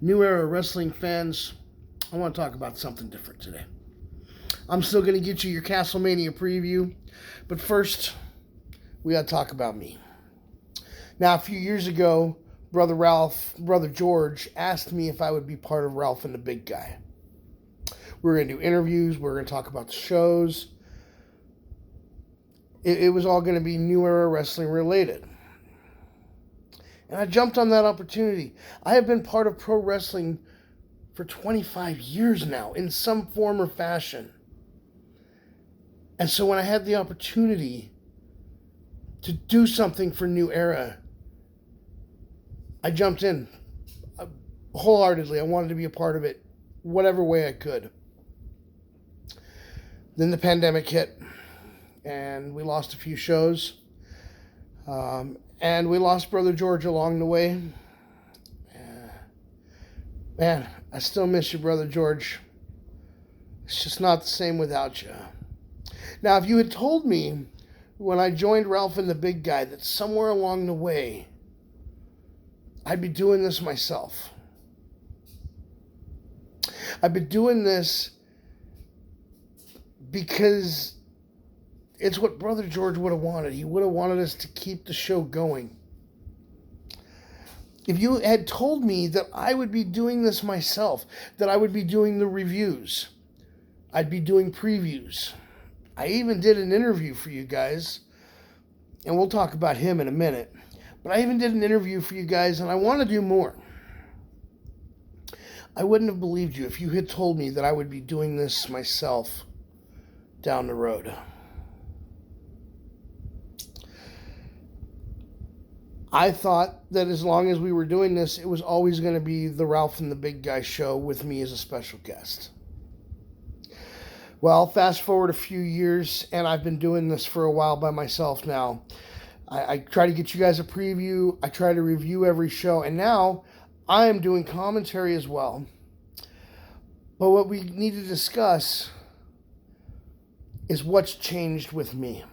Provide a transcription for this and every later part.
New Era Wrestling fans, I want to talk about something different today. I'm still going to get you your Castlemania preview, but first, we got to talk about me. Now, a few years ago, Brother George asked me if I would be part of Ralph and the Big Guy. We were going to do interviews, we were going to talk about the shows. It was all going to be New Era Wrestling related. And I jumped on that opportunity. I have been part of pro wrestling for 25 years now, in some form or fashion. And so when I had the opportunity to do something for New Era, I jumped in wholeheartedly. I wanted to be a part of it, whatever way I could. Then the pandemic hit, and we lost a few shows. And we lost Brother George along the way. Man, I still miss you, Brother George. It's just not the same without you. Now, if you had told me when I joined Ralph and the Big Guy that somewhere along the way I'd be doing this myself. I've been doing this because it's what Brother George would have wanted. He would have wanted us to keep the show going. If you had told me that I would be doing this myself, that I would be doing the reviews, I'd be doing previews. I even did an interview for you guys, and we'll talk about him in a minute. But I even did an interview for you guys, and I want to do more. I wouldn't have believed you if you had told me that I would be doing this myself down the road. I thought that as long as we were doing this, it was always going to be the Ralph and the Big Guy show with me as a special guest. Well, fast forward a few years, and I've been doing this for a while by myself now. I try to get you guys a preview. I try to review every show, and now I am doing commentary as well. But what we need to discuss is what's changed with me.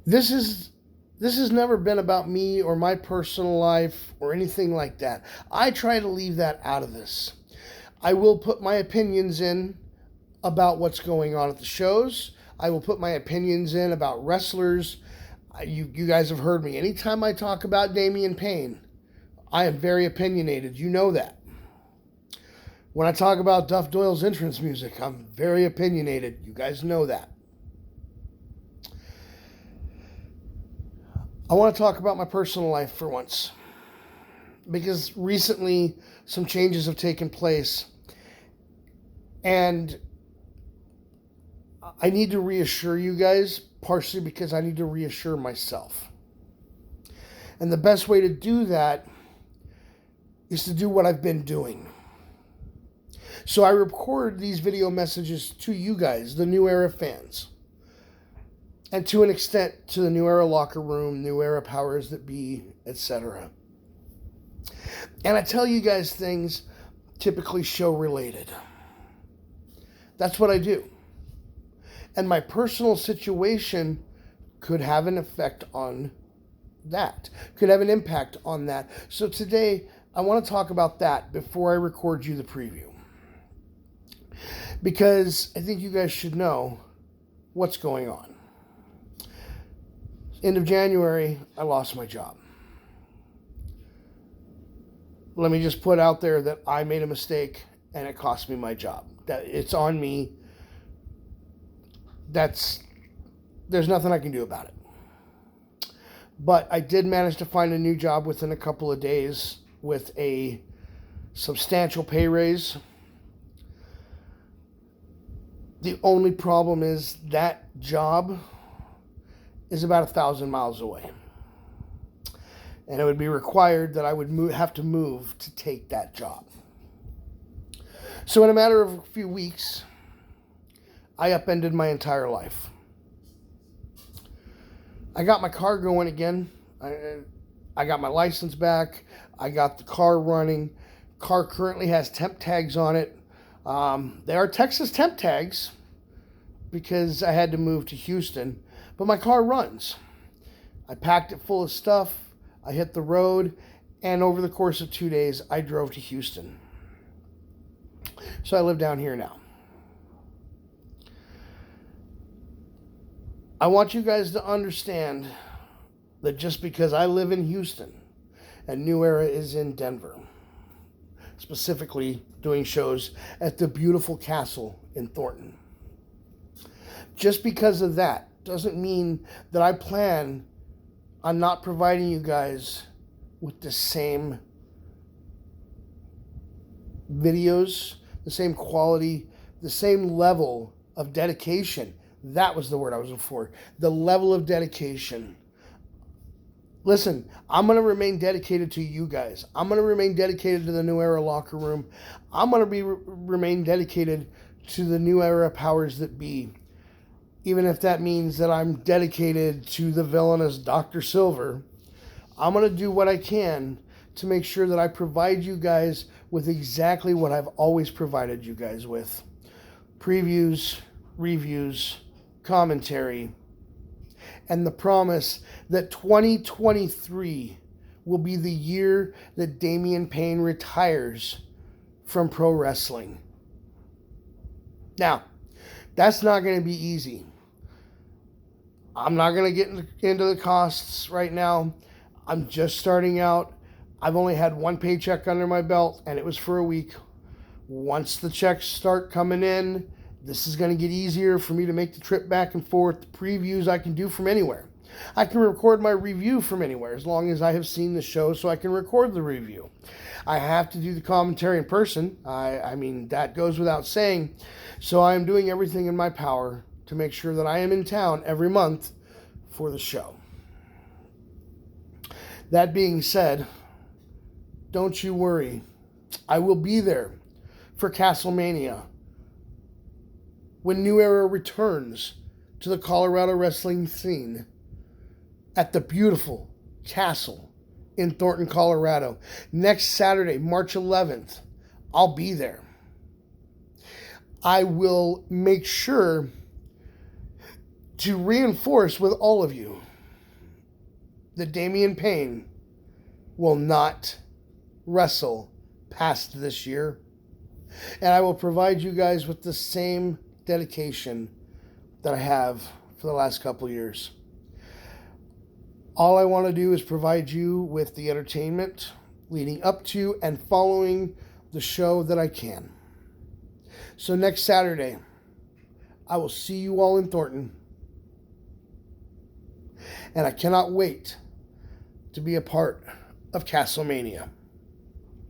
This has never been about me or my personal life or anything like that. I try to leave that out of this. I will put my opinions in about what's going on at the shows. I will put my opinions in about wrestlers. You guys have heard me. Anytime I talk about Damian Payne, I am very opinionated. You know that. When I talk about Duff Doyle's entrance music, I'm very opinionated. You guys know that. I want to talk about my personal life for once, because recently some changes have taken place, and I need to reassure you guys, partially because I need to reassure myself. And the best way to do that is to do what I've been doing. So I record these video messages to you guys, the New Era fans. And to an extent, to the New Era locker room, New Era powers that be, etc. And I tell you guys things typically show related. That's what I do. And my personal situation could have an effect on that, could have an impact on that. So today, I want to talk about that before I record you the preview. Because I think you guys should know what's going on. End of January, I lost my job. Let me just put out there that I made a mistake and it cost me my job. That it's on me. There's nothing I can do about it. But I did manage to find a new job within a couple of days with a substantial pay raise. The only problem is that job is about 1,000 miles away. And it would be required that I would have to move to take that job. So in a matter of a few weeks, I upended my entire life. I got my car going again. I got my license back. I got the car running. Car currently has temp tags on it. They are Texas temp tags because I had to move to Houston. But my car runs. I packed it full of stuff. I hit the road, And over the course of 2 days, I drove to Houston. So I live down here now. I want you guys to understand that just because I live in Houston and New Era is in Denver, specifically doing shows at the beautiful castle in Thornton, just because of that doesn't mean that I plan on not providing you guys with the same videos, the same quality, the same level of dedication. That was the word I was looking for. The level of dedication. Listen, I'm going to remain dedicated to you guys. I'm going to remain dedicated to the New Era locker room. I'm going to remain dedicated to the New Era powers that be. Even if that means that I'm dedicated to the villainous Dr. Silver, I'm going to do what I can to make sure that I provide you guys with exactly what I've always provided you guys with. Previews, reviews, commentary, and the promise that 2023 will be the year that Damian Payne retires from pro wrestling. Now, that's not going to be easy. I'm not going to get into the costs right now. I'm just starting out. I've only had one paycheck under my belt, and it was for a week. Once the checks start coming in, this is going to get easier for me to make the trip back and forth. The previews I can do from anywhere. I can record my review from anywhere as long as I have seen the show so I can record the review. I have to do the commentary in person. I mean, that goes without saying. So I am doing everything in my power to make sure that I am in town every month for the show. That being said, don't you worry. I will be there for Castlemania when New Era returns to the Colorado wrestling scene at the beautiful castle in Thornton, Colorado. Next Saturday, March 11th, I'll be there. I will make sure to reinforce with all of you that Damian Payne will not wrestle past this year. And I will provide you guys with the same dedication that I have for the last couple years. All I want to do is provide you with the entertainment leading up to and following the show that I can. So next Saturday, I will see you all in Thornton. And I cannot wait to be a part of Castlemania.